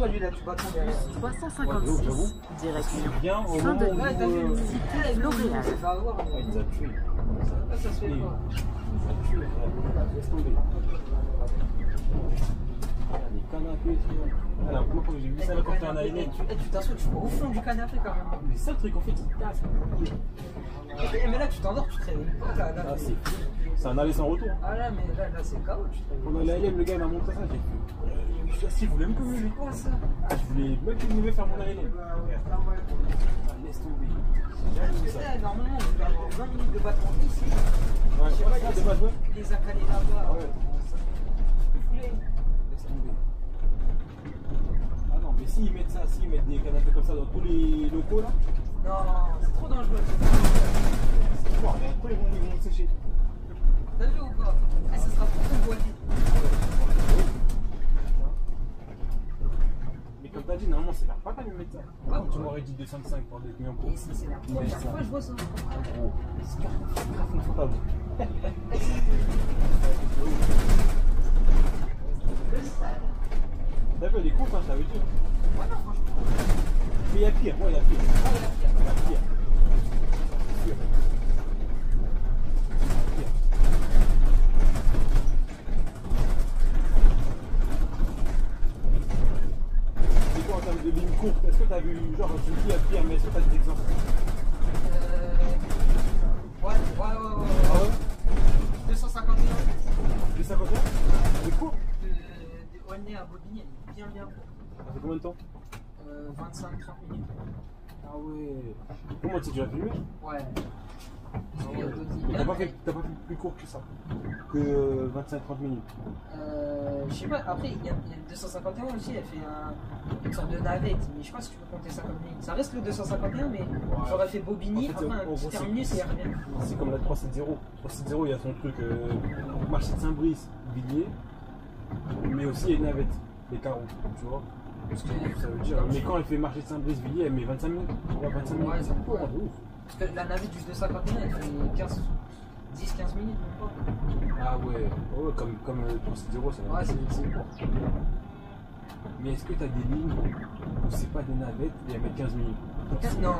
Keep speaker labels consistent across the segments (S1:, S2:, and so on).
S1: toi, lui, là, tu bats ton derrière.
S2: 356, direction Saint-Denis, cité L'Oréal.
S1: Il va avoir.
S3: Il nous a tués.
S1: Ça se fait pas.
S3: Il nous a tués. Laisse tomber. Les canapés, alors moi quand j'ai vu ça là quand t'es en ALN,
S1: tu t'assois, tu vas au fond du canapé quand même.
S3: mais c'est le truc en fait qui casse.
S1: Mais là tu t'endors, tu te réveilles pas là.
S3: Ah, c'est un aller sans retour.
S1: Ah là mais là c'est KO, tu te réveilles.
S3: Pendant l'ALM, le gars m'a montré ça, j'ai fait. Je suis assis, je voulais même plus me lever.
S1: Quoi ça?
S3: Ah, je voulais même plus me lever faire mon ALM. Laisse tomber.
S1: Normalement on doit avoir 20 minutes de battement ici.
S3: Ouais, je sais pas, de base,
S1: il les a calés là-bas.
S3: Ah ouais. Laisse tomber. Ah non, mais s'ils mettent ça, s'ils mettent des canapés comme ça dans tous les locaux là.
S1: Non, c'est trop dangereux.
S3: C'est fort, mais après ils vont sécher.
S1: T'as vu ou pas? Ça sera trop boité.
S3: Mais comme t'as dit, normalement c'est la pas de mettre ça. Ouais, tu m'aurais dit 205 pour des clients pour.
S1: Et ça c'est la première fois que je vois ça.
S3: Gros, c'est grave confortable. T'as vu, elle est courte, hein, ça veut dire.
S1: Ouais, non, franchement.
S3: Mais il y a pire, ouais, il y a pire.
S1: Ouais, il y a pire.
S3: C'est sûr. Et quoi en termes de ligne courte, est-ce que t'as vu, genre, tu me dis il y a pire, mais est-ce que t'as des exemples?
S1: Ouais.
S3: Ah ouais
S1: 251.
S3: 251? Elle est courte?
S1: De Aulnay à Bobigny, bien court.
S3: Ça fait combien de temps?
S1: 25-30 minutes.
S3: Ah ouais. Comment tu l'as filmé?
S1: Ouais.
S3: T'as pas fait plus court que ça? Que 25-30 minutes?
S1: Je sais pas, après il y a le 251 aussi, elle fait une sorte de navette, mais je sais pas si tu peux compter ça comme ligne. Ça reste le 251, mais j'aurais fait Bobigny,
S3: En fait,
S1: après un petit terminus et elle revient.
S3: C'est comme la 370. 370, il y a son truc marché de Saint-Brice, Villiers, mais aussi il y a une navette, les carreaux, tu vois. Parce que ça veut dire, mais quand elle fait marché de Saint-Brice, Villiers, elle met 25 minutes. Ouais, 25 minutes.
S1: Ouais, c'est beaucoup.
S3: de ouf.
S1: Parce que la navette du 251, elle fait 10-15 minutes, même pas.
S3: Ah ouais, comme le 370, ça va.
S1: Ouais, c'est court.
S3: Mais est-ce que tu as des lignes où c'est pas des navettes et elles mettent 15 minutes?
S1: Non.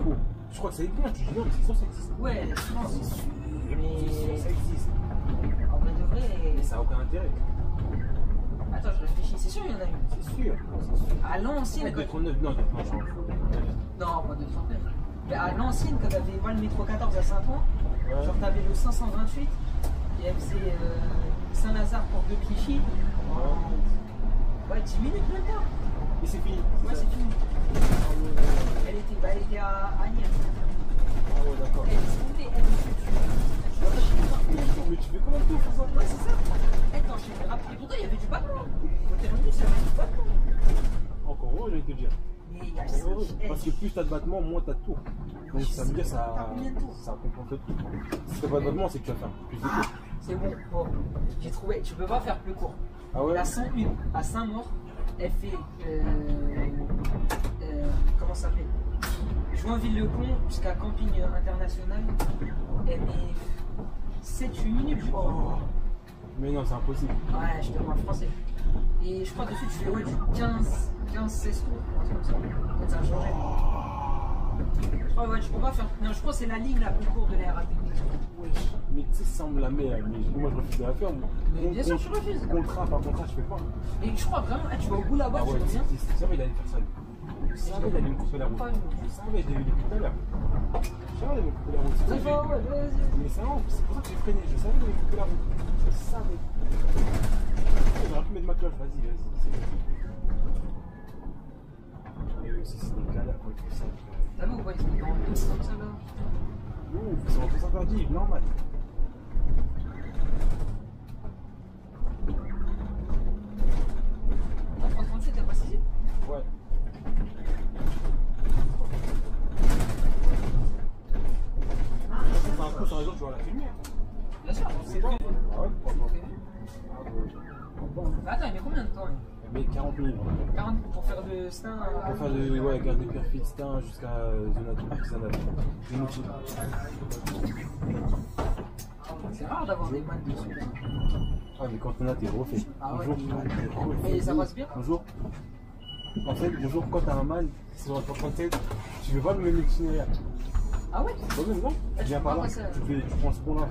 S3: Gros, je crois que ça existe, tu dis non, mais c'est sûr ça existe.
S1: Ouais, je pense.
S3: C'est sûr,
S1: Mais
S3: ça existe.
S1: en vrai de vrai.
S3: Mais ça n'a aucun intérêt.
S1: Attends, je réfléchis, c'est sûr il y en a une.
S3: C'est sûr.
S1: À l'ancienne.
S3: 239, non, 239.
S1: Non, pas 239. Mais à l'ancienne, quand t'avais le métro 14 à Saint-Ouen,
S3: Ouais.
S1: genre t'avais le 528 et elle faisait Saint-Lazare pour de Clichy. Ouais, 10 minutes même pas.
S3: Et c'est fini.
S1: Ouais, c'est fini. Elle était à Agnières.
S3: Ah ouais, d'accord.
S1: Elle est tombée, elle
S3: Mais tu fais comment de faire ça?
S1: Ouais, c'est ça. Elle t'enchaîne rapide. Et pourtant, il y avait du bâton. Au terminus, il y avait du bâton.
S3: Encore heureux, j'allais te dire.
S1: Mais il y a
S3: Encore heureux. Parce que plus t'as de battements, moins t'as de tours. Donc ça veut dire ça compense le truc. Si t'as pas de battements, c'est que tu vas faire plus de tours.
S1: C'est bon. Bon, j'ai trouvé. Tu peux pas faire plus court.
S3: Ah ouais?
S1: La 101 à Saint-Maur, elle fait. Comment ça s'appelle? Joinville-le-Pont jusqu'à Camping International. Elle met 7-8 minutes, je crois.
S3: Oh. Mais non, c'est impossible.
S1: Ouais, je te parle français. Et je crois dessus, tu fais ouais, du 15-16 tours. Un truc comme ça. Peut-être ça a changé. Je crois, ouais, tu peux pas faire. Non, je crois que c'est la ligne la plus courte de la RATP.
S3: Ouais. Mais tu sais, ça me la met, mais moi je refuse de la faire.
S1: Mais bien sûr, tu refuses.
S3: Contrat par contrat, je fais pas.
S1: Et je crois vraiment, tu vas au bout là-bas,
S3: Ah
S1: tu
S3: ouais,
S1: reviens.
S3: c'est ça, il allait faire ça. Je savais, il allait me couper la route. Je savais, j'ai vu depuis tout à l'heure. Je savais, il allait me couper la route. C'est
S1: C'est
S3: ça,
S1: pas, ouais, vas-y.
S3: mais c'est pour ça que j'ai freiné. Je savais qu'il allait me couper la route. Je savais. J'aurais pu mettre ma cloche, vas-y. Et aussi, c'est des galères quand ils font ça.
S1: T'as vu ou pas, ils sont dans le dos comme ça là?
S3: Ouf, c'est en plus interdit, normal.
S1: En 37, t'as pas saisi?
S3: Ouais. C'est un coup sur les autres, tu vas la filmer.
S1: Bien sûr, c'est
S3: pas.
S1: prévu.
S3: Ah ouais, pourquoi pas?
S1: Mais attends, il met combien de temps?
S3: Mais 40 minutes.
S1: 40 pour faire de Stein à.
S3: Pour faire de garder perfide Stein jusqu'à zone artisanale. C'est inutile.
S1: C'est rare d'avoir des boîtes dessus. Là.
S3: Ah, mais quand on a, t'es refait.
S1: Ah ouais.
S3: Bonjour.
S1: Mais ça passe bien.
S3: Bonjour. En fait, bonjour, quand t'as un man, c'est dans la 37, tu veux pas le même itinéraire.
S1: Ah ouais?
S3: Toi-même, non? Tu viens par là, tu prends ce pont-là.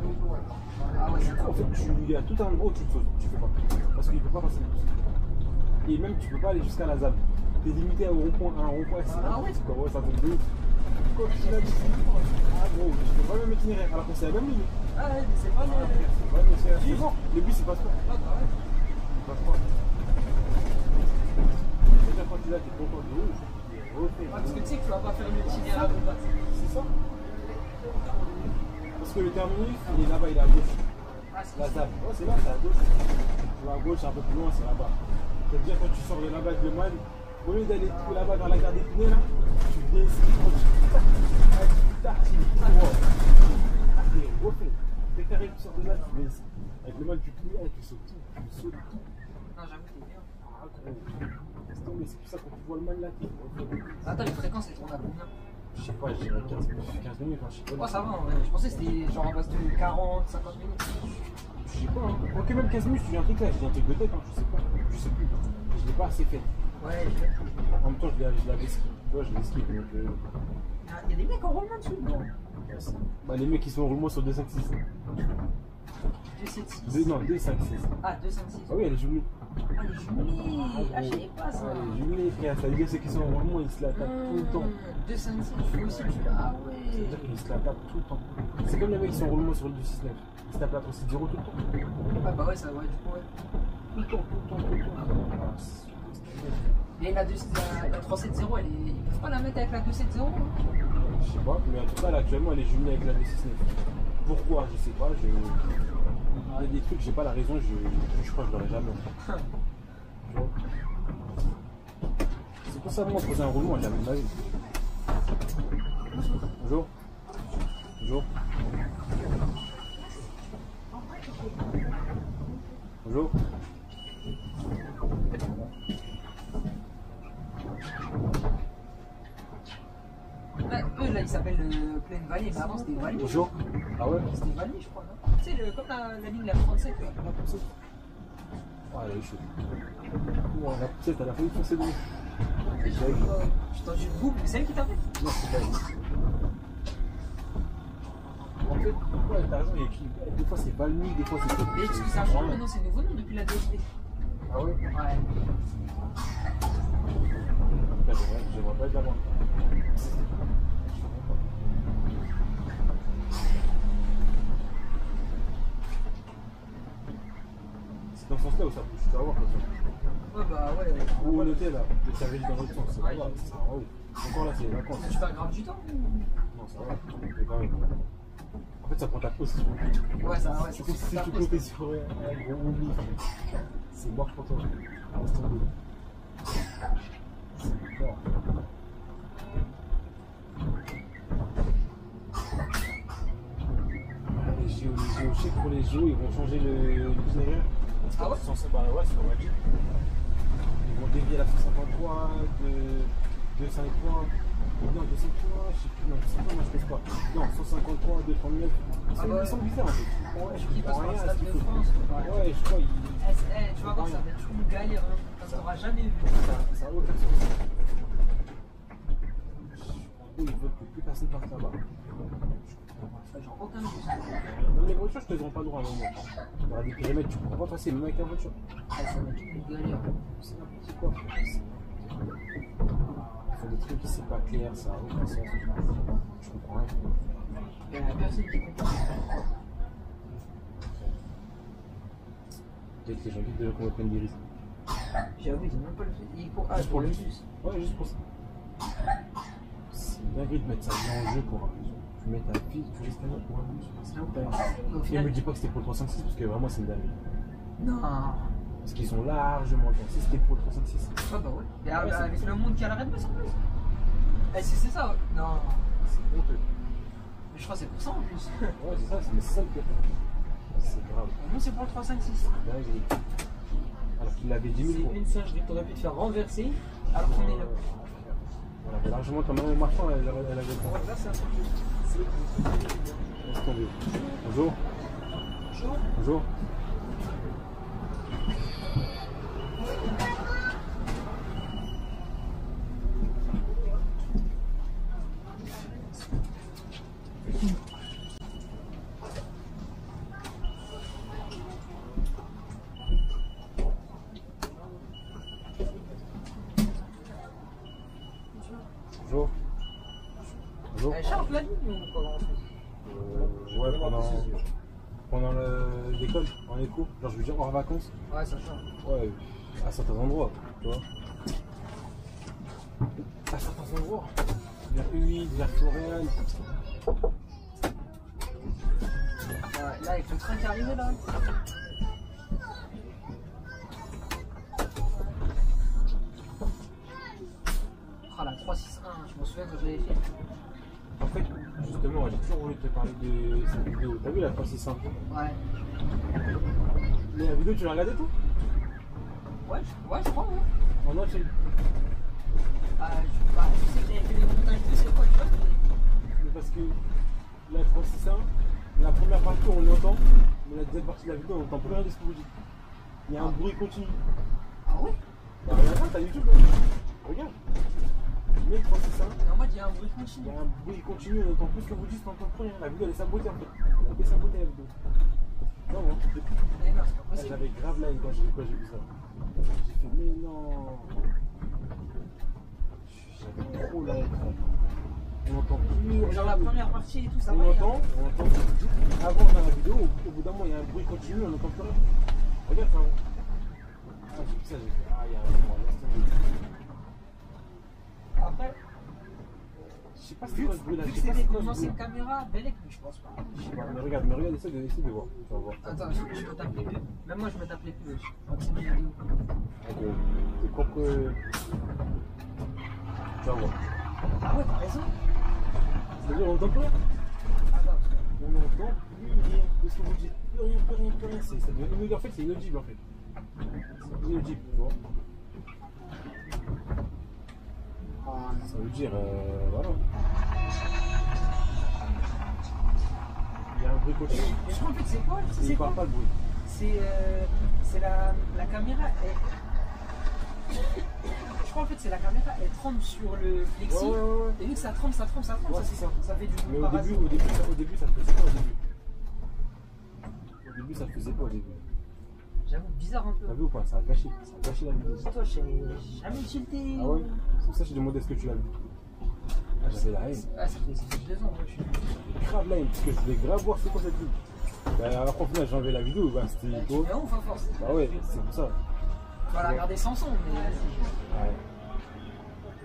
S1: Ah ouais, d'accord.
S3: En fait, il y a tout un endroit où tu fais pas. Parce qu'il ne peut pas passer. Et même, tu peux pas aller jusqu'à la ZAB. T'es limité à un rond-point.
S1: Ah ouais?
S3: C'est quoi? Ouais, ça tombe de ouf. Quand tu l'as dit, ah bon, je fais pas le même itinéraire. Alors que c'est la même ligne.
S1: Ah ouais, mais c'est pas le.
S3: C'est pas le même itinéraire. C'est bon, le bus, il passe pas.
S1: Ah bah ouais.
S3: Il passe pas. Déjà, quand tu l'as, t'es content de ouf.
S1: Parce que tu sais que tu vas pas faire l'itinéraire de base.
S3: C'est ça. Parce que le terminus, il est là-bas, il est à gauche.
S1: Ah, c'est
S3: La ZAB. Ouais, c'est là, c'est à gauche. Tu vas à gauche, un peu plus loin, c'est là-bas. Ça veut dire quand tu sors de là-bas avec le man, au lieu d'aller là-bas dans la gare des Pinay, là, tu viens ici, tu tartines, t'es refait. Dès que t'arrives, tu sors de là, tu viens ici. Avec le man, tu plies, tu sautes tout. Tu sautes tout.
S1: Non, j'avoue, t'es bien.
S3: Ah, gros. Laisse tomber, c'est pour ça que quand tu vois le man là, t'es refait.
S1: Attends, les fréquences, elles tournent à combien?
S3: Je sais pas, je dirais 15 minutes, hein, je sais pas.
S1: Oh, ça va, en vrai. Je pensais que c'était genre à base de 40, 50 minutes.
S3: Je sais pas, hein. Ok, même 15 minutes, je dis un truc là, je dis un truc de tête, hein, je sais pas. Je sais plus. Je l'ai pas assez fait.
S1: Ouais,
S3: En même temps, je l'avais ski. Tu vois, je l'ai ski. Donc,
S1: il y a des mecs en roulement dessus? Non.
S3: bah, les mecs qui sont en roulement sur 256.
S1: 276.
S3: Non, 256.
S1: Ah, 256.
S3: Ah oui, elle est jumelée.
S1: Ah, les jumelés. Ah, je savais pas ça.
S3: Ah, elle est jumelée, frère. Ça veut dire que ceux qui sont en roulement, ils se la tapent tout le temps.
S1: 256, tu fais aussi, tu fais. Ah
S3: Ça veut
S1: ouais.
S3: dire qu'ils se la tapent tout le temps. C'est comme les mecs qui sont en roulement sur le 269. Ils se tapent la 360 tout le temps.
S1: Ah, bah ouais, ça, ouais, du coup, ouais.
S3: Tout le temps, tout le temps, tout le temps. Voilà.
S1: Et la 370, ils peuvent pas la mettre avec la 270 hein?
S3: Je sais pas, mais en tout cas, là, actuellement, elle est jumelée avec la 269. Pourquoi? Je sais pas. Il y a des trucs, j'ai pas la raison, je crois que je l'aurais jamais. Tu vois. C'est pour ça que moi, poser un roulement, jamais de ma vie. Bonjour. Bonjour. Bonjour.
S1: Eux, là, ils s'appellent Plaine Vallée, mais avant, c'était Vallée.
S3: Bonjour. Ah ouais?
S1: C'était Vallée, je crois, non? Tu sais, comme la ligne la 37, là.
S3: La poussette. Ah, elle est chaude. Ouais, la poussette, elle a failli foncer de nous.
S1: J'ai entendu le boucle, c'est elle qui t'a fait?
S3: Non, c'est pas elle. En fait, ouais, t'as raison, il y a qui. Des fois, c'est Valmy, des fois, c'est quoi?
S1: Mais est-ce que ça change maintenant? C'est nouveau nom depuis la DSD.
S3: Ah ouais?
S1: Ouais.
S3: J'aimerais pas être là-bas. C'est dans ce sens-là où ça bouge, tu vas voir.
S1: Ouais, bah ouais.
S3: Où on était là, le service dans l'autre sens, c'est là-bas, c'est en haut. Encore là, c'est les vacances.
S1: Tu perds grave du temps ou...
S3: Non, ça va, mais quand même. En fait, ça prend ta position.
S1: Ouais, ça va,
S3: Si tu comptais sur un gros oubli, c'est mort pour toi. Laisse tomber. C'est mort. Les géos, je sais que pour les géos, ils vont changer l'itinéraire.
S1: Ah ouais?
S3: Bah ouais, c'est normal. Ils vont dévier la 153 de 5 points. Non, 200 points, je sais plus. Non, 200 points, moi je pense pas. Non, 153, 239. Ils sont bizarres en fait.
S1: Ouais, je dis
S3: Ils
S1: parce
S3: font
S1: que
S3: rien
S1: le
S3: à
S1: Stade
S3: ce
S1: de
S3: qu'il faut.
S1: France.
S3: Ouais, je crois.
S1: Tu vas voir, ça va être une galère, hein. Ça t'auras jamais vu.
S3: Ça a aucun sens. En gros, ils veulent que plus personne parte là-bas.
S1: Genre aucun but.
S3: Même les voitures, je te rends pas droit à un moment. Il y aura des périmètres, tu ne pourras pas passer, même avec ta voiture.
S1: Ah, ça va être une galère.
S3: C'est n'importe quoi. Ils font des trucs qui c'est pas clair, ça a aucun sens. Je comprends rien.
S1: Il y a personne qui comprend.
S3: Peut-être que les gens qui déjà qu'on va prendre des risques.
S1: J'avoue, ils ont même pas le fait.
S3: Juste pour le bus. Ouais, juste pour ça. C'est une dinguerie de mettre ça en jeu pour un bus. Tu mets ta vie, tu risques rien pour un bus.
S1: C'est là où t'as. Au
S3: Et
S1: final.
S3: me dis pas que c'était pour le 356 parce que vraiment c'est une dinguerie.
S1: Non.
S3: Parce qu'ils sont largement bien. Si c'était pour le 356.
S1: Ah bah ouais. Et avec le monde qui a la Red Bull en plus. Eh, c'est ça, ouais. Non.
S3: C'est honteux.
S1: Mais je crois que c'est pour ça en plus.
S3: Ouais, c'est ça, mais c'est ça le pire. C'est grave.
S1: Nous, c'est pour le 356.
S3: Dinguerie. Alors qu'il l'avait 10 000
S1: C'est
S3: fois.
S1: une singerie. T'aurais pu te faire renverser alors qu'on est là.
S3: On avait largement, comme un marchand, elle avait le temps.
S1: Là, c'est un truc.
S3: Laisse tomber. Bonjour.
S1: Bonjour.
S3: Bonjour. Bonjour. Bonjour.
S1: Elle charge la ligne ou comment?
S3: Ouais, pendant l'école, en écho. Genre, je veux dire, hors vacances.
S1: Ouais, ça change.
S3: Ouais, à certains endroits, tu vois. À certains endroits. Vers Huit, vers Florian.
S1: Ouais, là, avec le train qui est arrivé là. Ah, la 361, je me souviens que je l'avais fait.
S3: En fait, justement, j'ai toujours voulu te parler de cette vidéo. T'as vu la 361?
S1: Ouais.
S3: Mais la vidéo, tu l'as regardée toi?
S1: Ouais, je crois, ouais.
S3: En entier.
S1: Je sais que j'avais fait des montages de c'est quoi, tu vois.
S3: Mais parce que la 361, la première partie on entend, mais la deuxième partie de la vidéo on n'entend plus rien de ce que vous dites. Il y a un bruit continu.
S1: Ah ouais?
S3: Bah regarde ça, t'as YouTube là. Regarde. Mais 361,
S1: En mode, il y a un bruit
S3: il
S1: continu.
S3: y a un bruit continu, on entend plus ce que vous dites, on n'entend plus rien. La vidéo elle est sabotée en fait. Elle a été sabotée la vidéo. Non, non.
S1: Mais non, c'est pas possible.
S3: J'avais grave là quand j'ai vu ça. J'ai fait mais non. J'avais trop la on n'entend plus.
S1: Genre la première partie et tout, ça
S3: On
S1: va.
S3: entend ce que vous dites. Avant dans la vidéo, au bout d'un moment il y a un bruit continu, on n'entend plus rien. Regarde ça. Ah, j'ai vu ça, j'ai fait ah il y a un moment.
S1: Après,
S3: Je sais pas si c'est quoi ce bruit là.
S1: vu
S3: Je
S1: que
S3: sais pas
S1: c'est
S3: c'est
S1: des
S3: quoi ce bruit.
S1: anciennes caméras, Belek, mais je pense pas.
S3: Je sais pas, mais regarde, essaie de voir. Tu vas voir.
S1: Attends, je me tape les pubs. Même moi, je me tape les pubs. C'est une vidéo.
S3: Tes propres. Tu vas voir.
S1: Ah ouais, t'as raison.
S3: C'est-à-dire on n'entend plus rien.
S1: Attends,
S3: On n'entend plus rien de ce que vous dites. Plus rien. Ça devient inaudible. En fait, c'est inaudible en fait. C'est inaudible, tu vois. Ça veut dire, voilà. Il y a un bruit continu.
S1: je crois en fait, c'est quoi?
S3: Il
S1: C'est
S3: part
S1: quoi?
S3: pas de bruit.
S1: C'est la caméra. Je crois en fait, c'est la caméra, elle tremble sur le flexi.
S3: Ouais.
S1: Et vu que ça tremble,
S3: Ouais, c'est ça.
S1: ça fait du
S3: Mais au
S1: parasite.
S3: début, ça faisait pas au début. Au début, ça faisait pas au début.
S1: J'avoue, bizarre un peu.
S3: T'as vu ou pas? Ça a gâché la vidéo.
S1: Toi, j'ai jamais tilté.
S3: Ah ouais? C'est pour ça que j'ai demandé est-ce que tu l'as vu. Ah, j'avais la haine.
S1: Ah, ça fait 2 ans, moi, je suis.
S3: Grave la haine, parce que je voulais grave voir c'est quoi cette vidéo. Bah, alors qu'au final, j'ai enlevé la vidéo, bah, c'était
S1: Tu
S3: beau.
S1: fais ouf à force.
S3: Bah ouais, c'est pour ça.
S1: Tu vas la regarder sans son, mais.
S3: Ouais.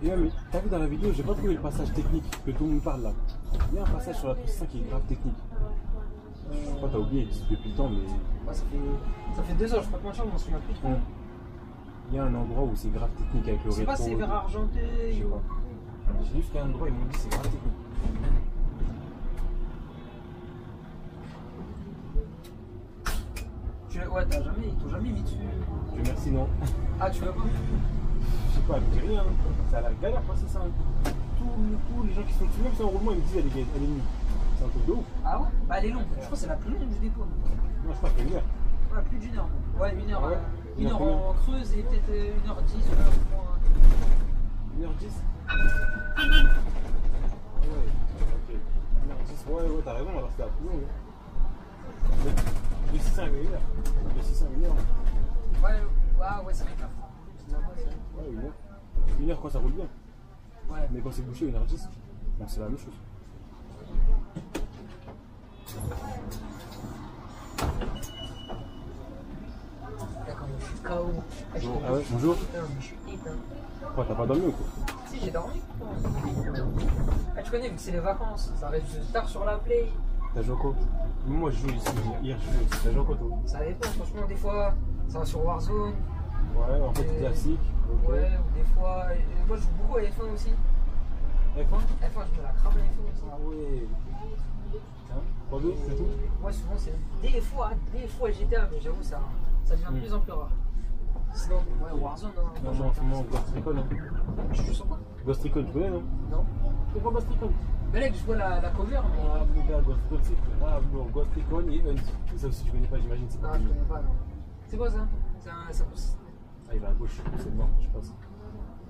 S3: Et même, t'as vu dans la vidéo, j'ai pas trouvé le passage technique que tout le monde parle là. Il y a un passage sur la 365 qui est grave technique. Je crois que t'as oublié depuis le temps, mais.
S1: Ouais, ça fait 2 ans, je crois que moi, je m'en souviens plus trop.
S3: Il y a un endroit où c'est grave technique avec le
S1: Je sais pas si c'est vers argenté.
S3: Je sais pas. J'ai juste qu'à un endroit, ils m'ont dit c'est grave technique.
S1: Ouais, ils t'ont jamais mis dessus.
S3: Dieu merci, non.
S1: Ah, tu veux pas?
S3: Je sais pas, elle me dit rien. Ça a l'air galère, quoi, c'est ça. Tous les gens qui sont dessus, même si en roulement, ils me disent elle est nulle. C'est un truc de ouf.
S1: Ah ouais? Bah, elle est longue. Je crois que c'est la plus longue du dépôt.
S3: Non, je crois qu'elle est une heure.
S1: Ouais, plus d'1 heure. Ouais, 1 heure.
S3: Ah ouais?
S1: 1 heure
S3: Une heure
S1: en creuse et peut-être 1h10 ou
S3: 1h10. Ah ouais, ok. 1h10, ouais, t'as raison, alors c'était la plus longue. De 6 à 1 heure. De 6 à 1 heure.
S1: Ouais, c'est vrai.
S3: Ouais, 1 heure. 1 heure quand ça roule bien.
S1: Ouais.
S3: Mais quand c'est bouché, 1h10, bon, c'est la même chose.
S1: D'accord, je suis KO.
S3: Bonjour. Ah ouais, bonjour.
S1: Putain, mais je suis éteint.
S3: Quoi, t'as pas dormi ou quoi?
S1: Si, j'ai dormi. Ah, tu connais, vu que c'est les vacances, ça reste tard sur la play.
S3: T'as joué au quoi? Moi je joue ici, hier je joue ici. T'as joué au quoi toi?
S1: Ça dépend, franchement, des fois, ça va sur Warzone.
S3: Ouais, en fait classique. Okay.
S1: Ouais, ou des fois. Moi, je joue beaucoup à F1 aussi.
S3: F1?
S1: F1, je me la crame à F1 aussi.
S3: Ah ouais. Hein? 3-2, c'est tout?
S1: Moi, souvent, c'est des fois GTA, mais j'avoue, ça devient de plus en plus rare. Sinon, ouais, Warzone, hein.
S3: Non, moi en ce moment, Ghost Recon. Hein.
S1: Je suis sur quoi?
S3: Ghost Recon, tu connais non?
S1: Non.
S3: C'est pas Ghost Recon?
S1: Mais là, je vois la cover, mais.
S3: Ah, mon gars, Ghost Recon, c'est grave lourd. Ghost Recon et Hunt. Ça aussi, tu connais pas, j'imagine, c'est pas
S1: Non, je
S3: connu.
S1: connais pas, non. C'est quoi ça? Ça pousse.
S3: Ah, il va à gauche, c'est mort, je pense.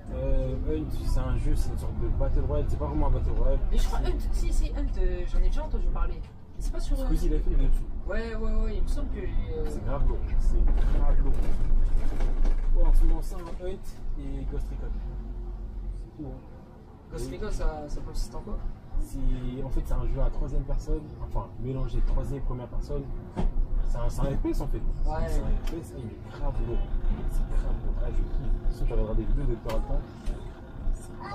S3: Hunt, c'est un jeu, c'est une sorte de Battle Royale, c'est pas vraiment un Battle Royale.
S1: Mais je crois Hunt, si, Hunt, j'en ai déjà entendu parler. C'est pas sur.
S3: Squeezie, il a fait le dessus.
S1: Ouais, il me semble que.
S3: C'est grave lourd, c'est grave lourd. Ouais, en ce moment, ça, Hunt et Ghost Recon. C'est tout, hein.
S1: Ghost Recon, ça consiste en quoi?
S3: En fait, c'est un jeu à troisième personne, enfin, mélanger troisième et première personne. C'est un FPS en fait.
S1: Ouais.
S3: C'est un FPS, il est grave lourd. C'est grave lourd. Ah, je kiffe. De toute façon, tu regarderas des vidéos de temps en temps.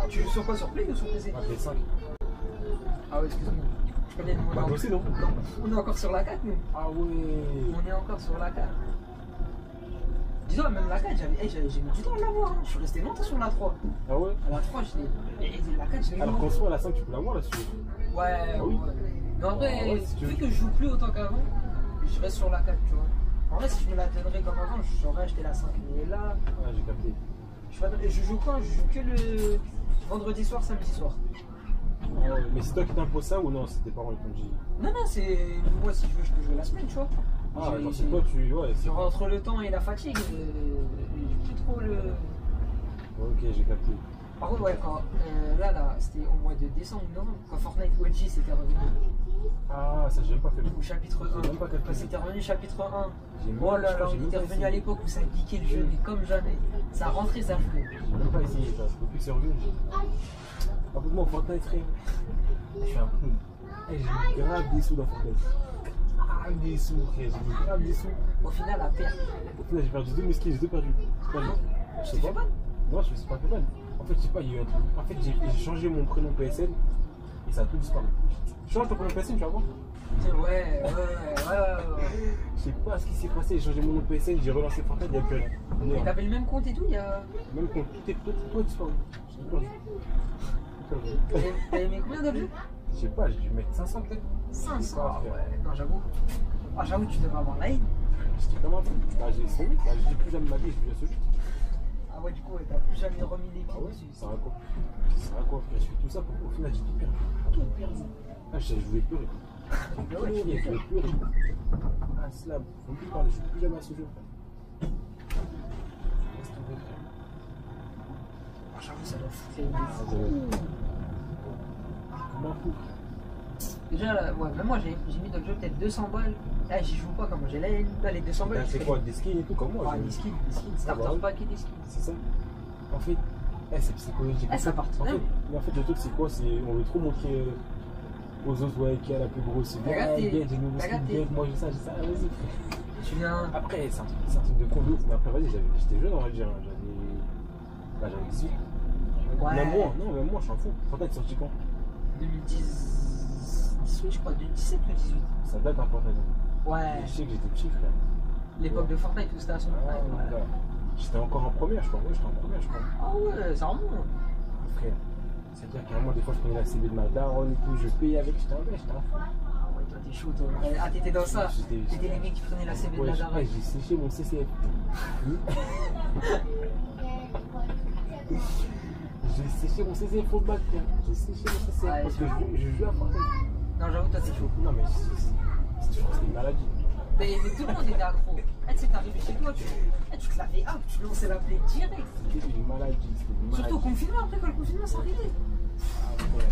S1: Tu joues sur quoi? Sur Play ou sur PC?
S3: Ah, PS5.
S1: Ah ouais, excuse-moi. Je connais le mot.
S3: Bah, moi aussi, non?
S1: On est encore sur la 4, nous.
S3: Ah ouais.
S1: On est encore sur la 4. Dis-toi, même la 4, j'ai mis du temps à l'avoir. Hein. Je suis resté longtemps sur la 3.
S3: Ah ouais?
S1: À la 3, je l'ai. Et la 4, je l'ai.
S3: Alors qu'en soit, à la 5, tu peux l'avoir là-dessus.
S1: Ouais,
S3: Ah oui.
S1: ouais. Mais en vrai,
S3: Ah ouais, si tu
S1: vu
S3: veux.
S1: que je joue plus autant qu'avant, je reste sur la 4, tu vois. En vrai, si je me la donnerais comme avant, j'aurais acheté la 5. Mais là,
S3: Ah, j'ai capté.
S1: je joue quand? Je joue que le vendredi soir, samedi soir.
S3: Ah ouais. Mais c'est toi qui t'imposes ça ou non? C'est tes parents qui t'ont dit?
S1: Non, non, c'est. Moi, si je veux, je peux jouer la semaine, tu vois.
S3: Ah,
S1: J'ai-
S3: genre c'est toi, tu. Ouais, c'est.
S1: Sur entre le temps et la fatigue, j'ai plus trop le.
S3: Ok, j'ai capté.
S1: Par contre, ouais, quand. Là, c'était au mois de décembre ou novembre, quand Fortnite OG s'était revenu.
S3: Ah, ça, j'ai même pas fait le
S1: Au chapitre 1.
S3: J'ai même pas calculé.
S1: Quand c'était revenu chapitre 1.
S3: J'ai même-
S1: Oh
S3: je
S1: là
S3: crois
S1: là,
S3: que j'ai
S1: on
S3: même
S1: était
S3: pas
S1: revenu
S3: essayé.
S1: à l'époque où ça piquait le jeu, mais comme jamais. Ça rentrait, ça jouait.
S3: J'ai même pas essayé ça. Depuis que c'est revenu, Raconte-moi Fortnite, frère. Je suis un clown. J'ai mis grave des sous dans Fortnite. Grave des sous, frère. J'ai mis grave des sous.
S1: Au final, à perdre.
S3: Au final, j'ai perdu 2 skins, j'ai 2 perdus. J'ai perdu. Je sais
S1: Tu fais
S3: pas.
S1: pas?
S3: Non, je me suis pas fait mal. En fait, je sais pas, il y a eu un truc. En fait, j'ai changé mon prénom PSN et ça a tout disparu. Change ton prénom PSN, tu vas voir.
S1: Ouais.
S3: Je sais pas ce qui s'est passé, j'ai changé mon nom PSN, j'ai relancé Fortnite, il n'y a plus rien.
S1: Et t'avais le même compte et tout, il y a.
S3: Même quand tout est disparu. J'ai tout perdu. Tout perdu.
S1: T'avais mis combien d'objets?
S3: Je sais pas, j'ai dû mettre 500 peut-être.
S1: 500.
S3: Ah,
S1: Ah ouais, non, j'avoue. Ah, j'avoue, tu devrais avoir la haine.
S3: J'étais comme un fou. Bah, j'ai sombré. Bah, je dis plus jamais de ma vie, je joue à ce jeu.
S1: Ah ouais, du coup, ouais, t'as plus jamais remis les
S3: Ah
S1: pieds
S3: ouais,
S1: dessus.
S3: ça va quoi? Ça va quoi, frère? Je fais tout ça pour au final, j'ai tout perdu. Tout perdu. Ah, je voulais pleurer. Je voulais pleurer. Ah, slab. Faut plus parler, je joue plus jamais à ce jeu, frère. Qu'est-ce qu'on veut faire?
S1: Ah, j'avoue, ça doit foutre une
S3: Ah,
S1: fou.
S3: Comment fou?
S1: Déjà, là, ouais, même moi, j'ai mis dans le jeu peut-être 200 balles. Là, j'y joue pas comme moi. J'ai là, les 200 balles.
S3: T'as
S1: je
S3: fait
S1: fais
S3: quoi? Des skins et tout comme moi?
S1: Ah,
S3: j'ai-
S1: des skins, starter
S3: bah ouais.
S1: pack et des skins.
S3: C'est ça. En fait, c'est psychologique.
S1: Eh, ça part
S3: En
S1: bien.
S3: fait, mais en fait, le truc, c'est quoi? On veut trop montrer aux autres ouais, qui a la plus grosse.
S1: T'as gâté.
S3: Bien, j'ai nouveau
S1: T'as
S3: skin,
S1: gâté.
S3: bien, moi j'ai ça, vas-y.
S1: Tu viens.
S3: Après, c'est un truc de con de ouf, mais après, vas-y, j'étais jeune, on va dire. J'avais 18.
S1: Ouais.
S3: Même moi, non, même moi, je suis un fou. Fortnite, sorti quand?
S1: 2018, je crois, 2017 ou 18.
S3: Ça date un Fortnite.
S1: Ouais.
S3: Je sais que j'étais petit, frère.
S1: L'époque de Fortnite où c'était à son
S3: Ah,
S1: prime. Ouais.
S3: ouais. J'étais encore en première, je crois. Ouais, j'étais en première, je crois.
S1: Ah ouais, ça remonte.
S3: Frère, c'est-à-dire qu'à un moment, des fois, je prenais la CB de ma daronne et tout, je payais avec, j'étais un fou.
S1: Ah ouais, toi t'es chaud, toi. Ah, t'étais dans ça.
S3: J'étais-
S1: T'étais les mecs qui prenaient la CB de
S3: Ouais,
S1: la
S3: j'ai
S1: daronne.
S3: séché mon CCF. J'ai séché mon CCF pour le bac, frère. J'ai séché mon CCF
S1: Ouais,
S3: parce que
S1: j'avoue.
S3: je joue à Fortnite.
S1: Non, j'avoue, toi t'es chaud.
S3: Non, mais c'est une maladie.
S1: Mais tout le monde était accro. Eh, tu sais, t'arrivais chez toi, tu te l'avais up, tu lançais la play direct.
S3: C'était une maladie. C'était une maladie.
S1: Surtout au confinement, après quand le confinement s'arrêtait.
S3: Ah, ouais.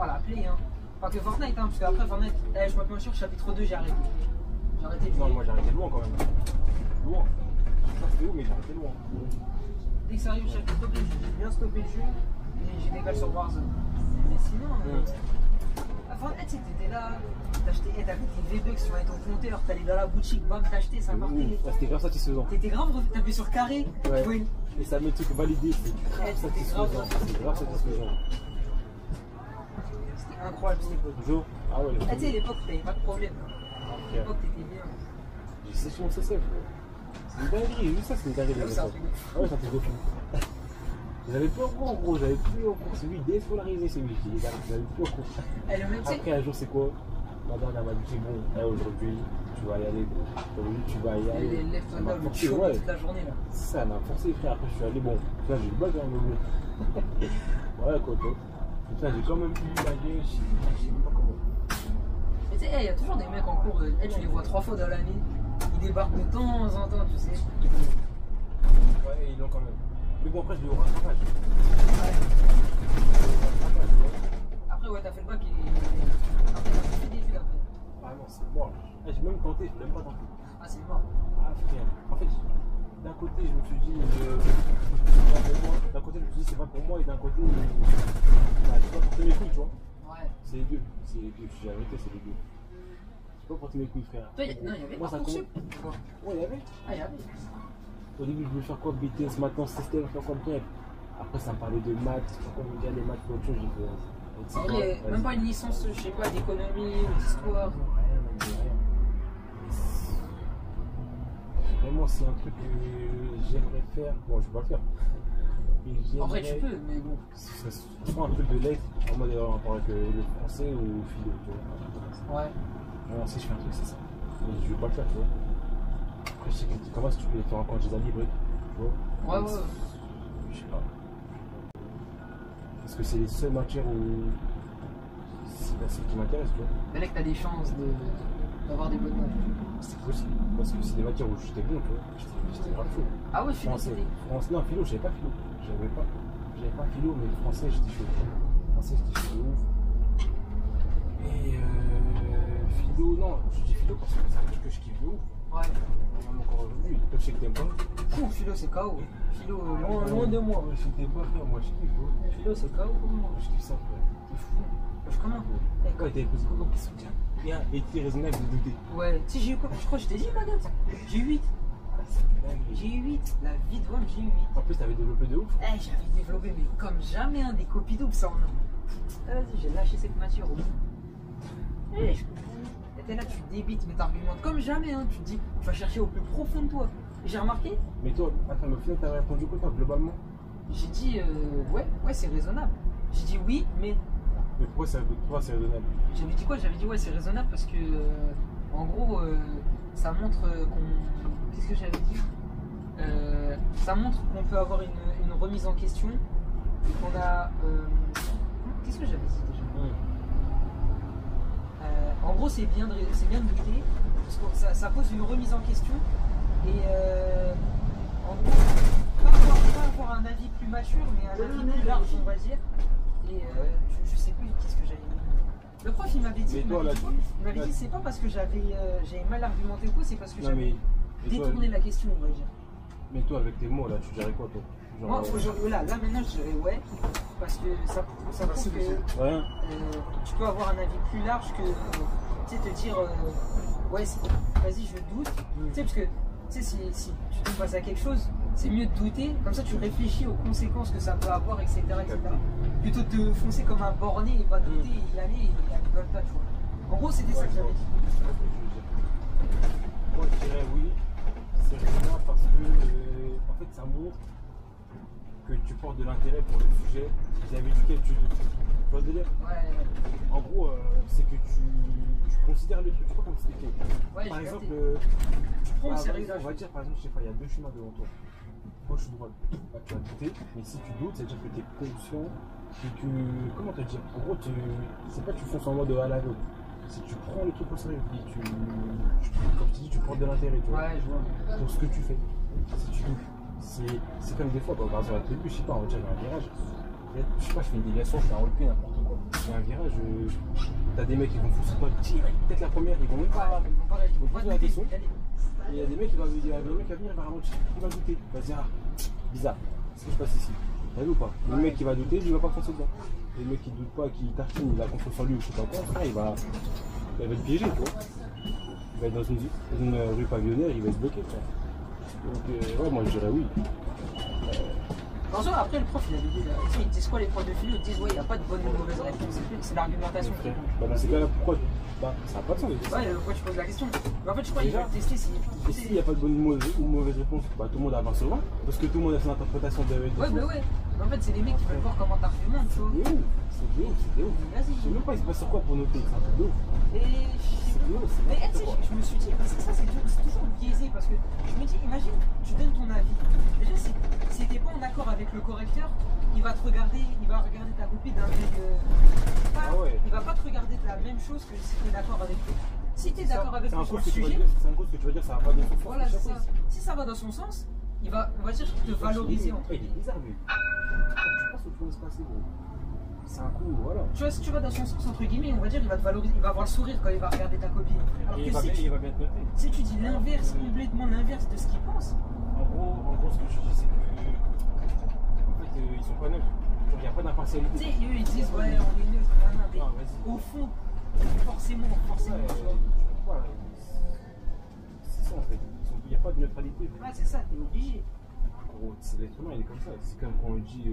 S1: Oh la play, hein. Pas que Fortnite, hein, parce qu'après Fortnite, je m'appelle sur chapitre 2, j'ai arrêté. J'ai arrêté de
S3: Non,
S1: jouer.
S3: moi j'ai arrêté loin quand même. Loin. Je sais pas c'était où, mais j'ai arrêté loin.
S1: Dès que ça arrive au chapitre 2, j'ai bien stoppé le jeu et j'ai dégagé sur Warzone. Mais sinon, Fortnite, t'étais là, t'avais tes V-Bucks sur ton compteur, t'allais dans la boutique, bam, t'achetais, ça partait.
S3: C'était grave satisfaisant.
S1: T'étais grave, t'appuyais sur carré,
S3: Ouais.
S1: tu vois une-
S3: Et ça met le truc validé, c'est grave
S1: Ouais, c'était
S3: satisfaisant.
S1: grave
S3: C'est grave satisfaisant.
S1: C'était incroyable cette époque.
S3: Bonjour. Ah ouais,
S1: Ah, tu sais, à l'époque, t'avais pas de problème. À
S3: frère.
S1: l'époque, t'étais bien.
S3: J'ai séché mon CCF. C'est une dinguerie, juste ça, c'est une dinguerie.
S1: Comme
S3: les
S1: ça.
S3: gars. Ah ouais, ça fait de fou. J'avais plus en cours en gros, j'avais plus en cours. C'est lui déscolarisé, c'est lui. J'avais plus en cours.
S1: Eh, le mec, tu sais,
S3: Après, un jour, c'est quoi? Ma dernière m'a dit, bon, aujourd'hui, tu vas y aller. Oui, tu vas y aller.
S1: elle lève-toi
S3: Ça m'a
S1: là, le
S3: forcé,
S1: chaud
S3: ouais.
S1: toute la journée là.
S3: Ça m'a forcé, frère. Après, je suis allé, bon, là, j'ai eu le bac, hein, mais bon. Voilà, quoi, quoi. Donc là, j'ai quand même eu la gueule, je sais même pas comment.
S1: Mais tu sais, il y a toujours des mecs en cours, tu les vois 3 fois dans l'année. Ils débarquent de temps en temps, tu sais.
S3: Ouais, ils l'ont quand même. Mais bon, après, je l'ai au rattrapage.
S1: Après, ouais, t'as fait le bac et. Après, t'as fait des études après.
S3: Ah non, c'est mort. Ah, j'ai même tenté, je l'ai même pas tenté.
S1: Ah, c'est mort.
S3: Ah, frère. En fait, d'un côté, je me suis dit, d'un côté, je me suis dit, c'est pas pour moi, et d'un côté, porter mes couilles, tu vois.
S1: Ouais.
S3: C'est les deux. C'est les deux. J'ai arrêté, c'est les deux. Je peux pas porter mes couilles, frère.
S1: Toi, non, il y avait
S3: Moi, ça
S1: Parcoursup.
S3: compte. Ouais, il y avait.
S1: Ah, il y avait.
S3: Au début, je voulais faire quoi BTS, maintenant système, faire quoi bien. Après, ça me parlait de maths. Quand on regarde les maths, autre chose, j'ai fait.
S1: En vrai, même pas une licence, je sais pas, d'économie ou d'histoire.
S3: Rien, même de rien. Vraiment, c'est un truc que j'aimerais faire. Bon, je vais pas le faire.
S1: En vrai, tu peux, mais bon.
S3: Ce serait soit un truc de lettres, en mode en rapport avec le français ou philo, tu vois.
S1: Ouais.
S3: Vraiment, si je fais un truc, c'est ça. Mais je vais pas le faire, tu vois. Après, je sais que comment si tu peux faire un candidat libre, tu vois.
S1: Ouais.
S3: Je sais pas. Parce que c'est les seules matières où c'est celle qui m'intéresse, tu vois.
S1: Mais là que t'as des chances d'avoir des bonnes notes.
S3: C'est possible. Parce que c'est des matières où j'étais bon, tu vois. J'étais grave chaud.
S1: Ah ouais, philo,
S3: Français.
S1: c'était.
S3: Non, philo, j'avais pas philo. J'avais pas philo, mais le français, j'étais chaud. Français, j'étais chaud de ouf. Et philo, non, je dis philo parce que c'est un truc que je kiffe de ouf.
S1: Ouais.
S3: Même encore aujourd'hui. Toi, je sais que t'aimes pas.
S1: Fou, philo, c'est KO. Philo, loin de moi.
S3: Je t'aime pas faire, moi, je kiffe, bro.
S1: Philo, c'est KO pour moi.
S3: Je kiffe ça, frère.
S1: C'est fou. Je comment
S3: Quand t'avais posé quoi comme question, tiens, bien, était raisonnable de douter.
S1: Ouais, tu sais, j'ai eu quoi? Je crois que je t'ai dit ma note. J'ai eu 8. J'ai eu 8. La vie de Wam, j'ai eu 8.
S3: En plus, t'avais développé de ouf.
S1: Eh, j'avais développé, mais comme jamais, un des copies doubles, ça en a. Vas-y, j'ai lâché cette matière au bout. Eh, t'es là, tu débites, mais t'argumentes comme jamais, hein. Tu te dis, tu vas chercher au plus profond de toi. Et j'ai remarqué.
S3: Mais toi, attends, mais au final, t'avais répondu quoi, toi, globalement?
S1: J'ai dit, ouais, c'est raisonnable. J'ai dit oui, mais.
S3: Mais pourquoi c'est raisonnable?
S1: J'avais dit quoi? J'avais dit ouais, c'est raisonnable parce que, en gros, ça montre qu'on. Qu'est-ce que j'avais dit? Ça montre qu'on peut avoir une remise en question et qu'on a. Qu'est-ce que j'avais dit déjà? En gros, c'est bien de douter parce que ça pose une remise en question et en gros, pas avoir un avis plus mature, mais un avis plus large, on va dire. Et je sais plus qu'est-ce que j'avais dit. Le prof il m'avait dit, il m'avait dit c'est pas parce que j'avais mal argumenté ou quoi, c'est parce que j'avais détourné la question, on va dire.
S3: Mais toi avec tes mots là, tu dirais quoi toi? Genre,
S1: moi aujourd'hui, là maintenant je dirais ouais, parce que ça prouve que tu peux avoir un avis plus large que tu sais te dire ouais vas-y je doute, tu sais parce que tu sais si tu te passes à quelque chose, c'est mieux de douter, comme ça tu réfléchis aux conséquences que ça peut avoir, etc. Plutôt que de foncer comme un borné et pas douter et y aller et aller dans le tas, tu vois. En gros, c'était ça que j'avais dit.
S3: Moi, je dirais oui, c'est raisonnable parce que, en fait, ça montre que tu portes de l'intérêt pour le sujet vis-à-vis duquel tu doutes. Tu vois le délire?
S1: Ouais.
S3: En gros, c'est que tu considères le truc, je sais pas comment expliquer.
S1: Ouais,
S3: par exemple,
S1: tu prends au sérieux.
S3: On va dire, par exemple, je sais pas, il y a deux chemins devant toi. Gauche ou droite, bah, tu vas douter, mais si tu doutes, c'est-à-dire que tu es conscient et que. Comment te dire? En gros, c'est pas que tu fonces en mode à l'aveugle, c'est que tu prends le truc au sérieux et comme je te dis, tu portes de l'intérêt, tu vois,
S1: ouais, je vois.
S3: pour ce que tu fais. Si tu doutes, c'est comme des fois, par exemple, avec le but, je sais pas, on va dire, il y a un virage, je sais pas, je fais une déviation, je fais un roleplay, n'importe quoi. Il y a un virage, t'as des mecs qui vont foncer toi direct, peut-être la première, ils vont même pas. Ils vont poser la question. Et il y a des mecs qui vont venir, il va ralentir, il va douter, il va se dire ah, bizarre, qu'est-ce qui se passe ici? T'as vu ou pas? Le mec qui va douter, lui il va pas foncer dedans. Et le mec qui doute pas, qui tartine, il a confiance en lui ou je sais pas quoi, il va être piégé, tu vois. Il va être dans une rue pavillonnaire, il va être bloqué, quoi. Donc ouais, moi je dirais oui.
S1: Après le prof il avait dit, ils disent quoi les profs de philo? Ils disent ouais, il n'y a pas de bonne ou de mauvaise réponse, c'est l'argumentation qui compte.
S3: Bah dans ces cas-là, pourquoi? Bah ça n'a pas de sens.
S1: Ouais, pourquoi tu poses la question? Mais en fait je crois qu'il va tester si.
S3: Et s'il n'y a pas de bonne ou mauvaise réponse, bah tout le monde avance au vent, parce que tout le monde a son interprétation de
S1: ouais, bah ouais. Mais en fait c'est les mecs qui veulent voir comment t'argumentes, tu vois.
S3: C'est de ouf.
S1: Vas-y.
S3: Je sais même pas il se passe sur quoi pour noter, c'est un truc de ouf.
S1: Mais tu sais, je me suis dit, parce que ça c'est toujours biaisé, parce que je me dis, imagine, tu donnes ton avis. Déjà, si t'es pas en accord avec le correcteur, il va regarder ta copie d'un œil. Il va pas te regarder de la même chose que si t'es d'accord avec lui. Si t'es d'accord avec lui sur le sujet,
S3: c'est un coup que tu vas dire, ça va pas dans son sens.
S1: Voilà, c'est ça. Si ça va dans son sens, il va, on va dire, te valoriser en fait.
S3: Il est bizarre, lui. Tu penses où tu vas se passer, gros. C'est un coup, voilà.
S1: Tu vois, si tu vas dans son sens, entre guillemets, on va dire, il va te valoriser, il va avoir le sourire quand il va regarder ta copie. Alors
S3: il
S1: que
S3: va bien te noter.
S1: Si tu dis l'inverse, complètement l'inverse de ce qu'il pense.
S3: En gros, ce que je dis, c'est que. En fait, ils sont pas neutres. il n'y a pas d'impartialité.
S1: Tu sais, eux ils disent ouais, on est neutre, mais
S3: Non, vas-y.
S1: au fond, forcément,
S3: Ouais,
S1: tu vois.
S3: voilà. C'est ça en fait. Il n'y a pas de neutralité.
S1: Ouais, c'est ça, t'es obligé.
S3: Gros, l'être humain il est comme ça. C'est comme quand on dit.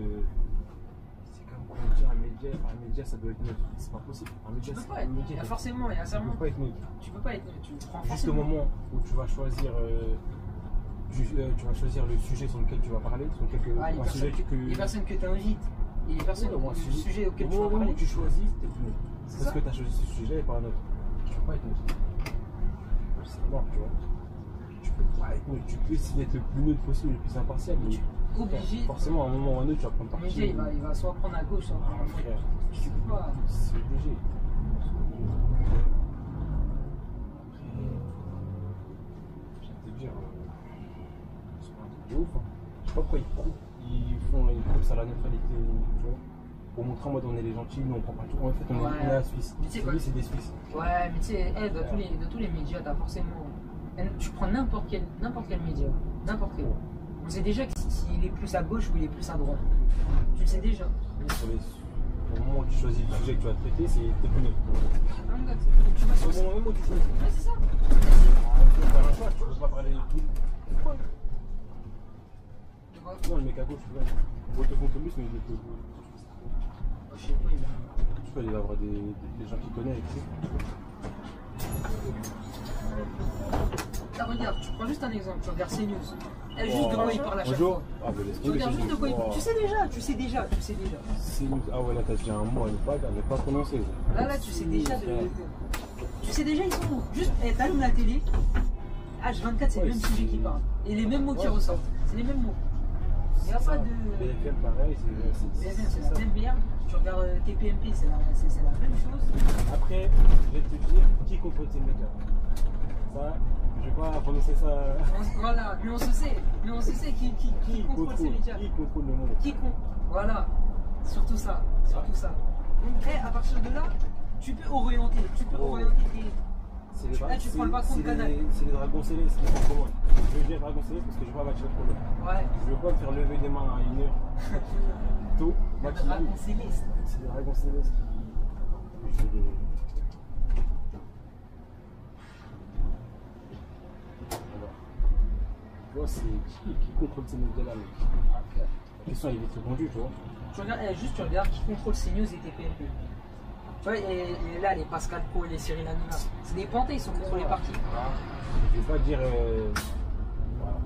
S3: C'est comme quand on dit un média ça doit être neutre. C'est pas possible. Un média,
S1: Tu peux
S3: c'est
S1: pas
S3: un
S1: être.
S3: média.
S1: Il y a forcément, il y a
S3: Tu
S1: certainement.
S3: peux pas être neutre.
S1: Tu peux pas être neutre, tu le prends
S3: Juste au
S1: forcément.
S3: moment où tu vas choisir. Tu vas choisir le sujet sur lequel tu vas parler, sur lequel
S1: Ah,
S3: un sujet
S1: les personnes que tu invites et les personnes,
S3: Ouais,
S1: le sujet auquel tu
S3: au
S1: vas
S3: moment
S1: parler.
S3: où tu choisis, t'es plus neutre.
S1: C'est
S3: Parce
S1: ça.
S3: que tu as choisi ce sujet et pas un autre. Tu peux pas être neutre. C'est mort, tu vois. Tu peux pas être neutre. Tu peux essayer d'être le plus neutre possible, le plus impartial, mais
S1: Obligé.
S3: forcément, à un moment ou à un autre, tu vas prendre
S1: Le
S3: parti.
S1: média, il va soit prendre à gauche, soit prendre à droite.
S3: Frère,
S1: Tu peux pas.
S3: c'est obligé. Je vais te dire, c'est pas un truc de ouf. Hein. Je sais pas pourquoi ils font une course à la neutralité, tu vois. Pour montrer en mode on est les gentils, nous on prend pas tout. En fait, on est la Suisse.
S1: Mais tu sais quoi?
S3: Lui, c'est des Suisses.
S1: Ouais, mais tu sais, de tous les médias, t'as forcément. Tu prends n'importe quel média, n'importe quel. On sait déjà s'il est plus à gauche ou il est plus à droite. Tu le sais déjà.
S3: Au moment où tu choisis le sujet que tu vas traiter, t'es plus neutre.
S1: Tu vas
S3: Au moment même où tu choisis.
S1: Ouais, c'est ça.
S3: Tu peux faire un choix, tu peux pas parler de tout. Non, le mec à gauche, tu vois. Autocontribus, mais il est plus.
S1: Je sais pas, il a-
S3: Tu peux aller avoir des gens qui connaissent, tu sais.
S1: Ah, regarde, tu prends juste un exemple, tu regardes CNews. Juste de quoi il parle à chaque
S3: Bonjour.
S1: fois.
S3: Ah, bah laisse
S1: Tu
S3: tomber,
S1: regardes
S3: c'est
S1: juste de quoi il parle.
S3: bon.
S1: Tu sais déjà.
S3: C'est une- Ah ouais, là t'as déjà un mot à ne pas prononcer.
S1: Là, tu sais déjà Tu sais déjà, ils sont où? Juste, t'allumes la télé. H24, c'est le même sujet qui parle. Et les mêmes mots qui ressortent. C'est les mêmes mots. Il n'y a pas de.
S3: BFM pareil,
S1: BFM, c'est la même merde. Tu regardes TPMP, c'est la même chose.
S3: Après, je vais te dire qui contrôle ces médias. Ça, je vais pas prononcer ça.
S1: Voilà, mais on se sait qui contrôle ces médias.
S3: Qui contrôle le monde.
S1: Voilà, surtout ça. Donc, à partir de là, tu peux orienter tes. Là, tu prends le patron de Canal.
S3: C'est les dragons célestes qui sont communs. Je veux dire dragons célestes parce que je veux pas matcher le problème.
S1: Ouais.
S3: Je veux pas me faire lever des mains à 1h. Tôt,
S1: Le
S3: matinal.
S1: dragon céleste.
S3: C'est les dragons célestes qui. Je vais Tu vois, c'est qui contrôle ces médias-là, mec. La question elle est vite répondue, tu vois.
S1: Tu regardes qui contrôle CNews et TPMP. Tu vois, et là, les Pascal Pro et les Cyril Hanouna, c'est des pantés, ils sont contrôlés par qui?
S3: Je vais pas dire. Voilà.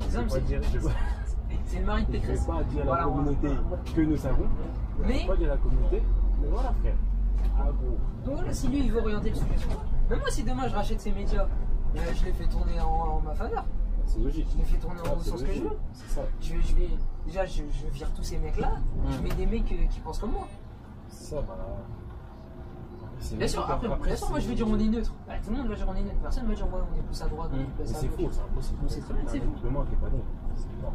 S1: Les hommes, c'est le mari de
S3: Je
S1: Pécresse.
S3: vais pas dire
S1: Voilà,
S3: la communauté
S1: voilà.
S3: que nous savons.
S1: Mais-
S3: Je vais pas dire la communauté. Mais voilà, frère. Ah, gros.
S1: Donc voilà, si lui, il veut orienter le sujet. Mais moi, si demain, je rachète ces médias, je les fais tourner en ma faveur.
S3: C'est logique.
S1: Je les fais tourner en
S3: C'est
S1: sens que je
S3: logique.
S1: veux.
S3: C'est ça.
S1: Déjà, je vire tous ces mecs-là, je mets des mecs qui pensent comme moi.
S3: C'est ça, bah. C'est
S1: Bien sûr,
S3: logique,
S1: après,
S3: après,
S1: bien sûr, moi je vais dire on est neutre. Bah, tout le monde va dire on est neutre. Personne va dire ouais, on est plus à droite, on est
S3: Mais
S1: plus à
S3: c'est
S1: gauche.
S3: faux, c'est impossible.
S1: C'est très bien, c'est faux.
S3: Le manque est pas neutre. C'est mort.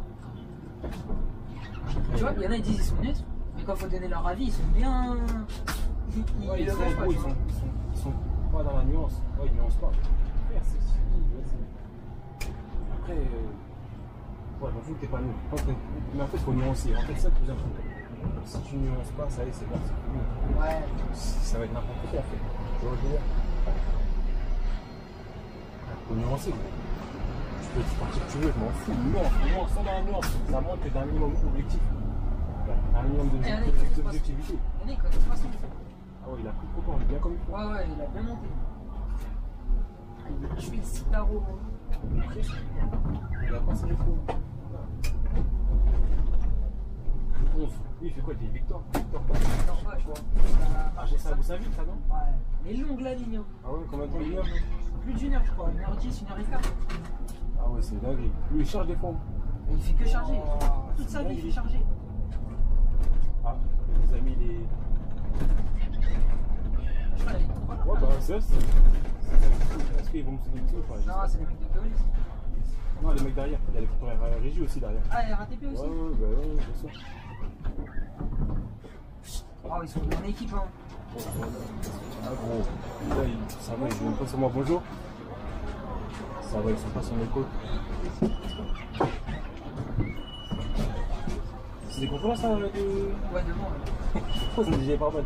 S1: Tu vois, il y en a ils disent ils sont neutres, mais quand il faut donner leur avis, ils sont bien.
S3: Ouais,
S1: Ils le cachent pas, tu vois.
S3: ils sont pas dans la nuance. Ouais, ils nuancent pas. Frère, c'est. Après. Ouais, j'en fous que t'es pas neutre. Mais en fait, il faut nuancer. En fait, c'est ça le plus important. Si tu nuances pas, ça y est, c'est bon, c'est fini.
S1: Ouais.
S3: Ça va être n'importe quoi en fait. Tu vois, je veux dire. Faut nuancer. Tu peux partir que tu veux, je m'en fous. Nuance, sans dans la nuance. Ça montre que t'as un minimum objectif. T'as un minimum d'objectivité.
S1: Il y en a, ils connaissent pas son fond.
S3: Ah ouais, il a pris trop temps, bien comme il faut.
S1: Ouais, il a bien monté. Je fais le citaro.
S3: Il a passé le faux. Le 11. Lui, il fait quoi? Il fait Victor. Victor,
S1: Ouais, je vois.
S3: Ah, ça vous savez, ça, non?
S1: Ouais. Mais longue la ligne. Hein.
S3: Ah ouais, combien de temps il est?
S1: Plus d'une heure, je crois. 1h10, 1h15.
S3: Ah ouais, c'est dingue. Lui, il charge des fois.
S1: Et il fait que charger. Toute sa vie, il fait charger.
S3: Ah, les amis, les.
S1: Je crois qu'il a
S3: Ouais, bah, c'est. Est-ce qu'ils vont me soutenir ou pas?
S1: Non, c'est les mecs de police.
S3: Non, les mecs derrière. Il y a les contrôleurs régie aussi derrière.
S1: Ah, et RATP aussi.
S3: Ouais, bah ouais, bien sûr.
S1: Oh, ils sont en équipe, hein.
S3: Ah gros, là, ça va, ils viennent pas sur moi, bonjour. Ça va, ils sont pas sur mes côtes. C'est des contrôleurs ça de...
S1: Ouais, devant.
S3: Je pense qu'ils sont pas mal.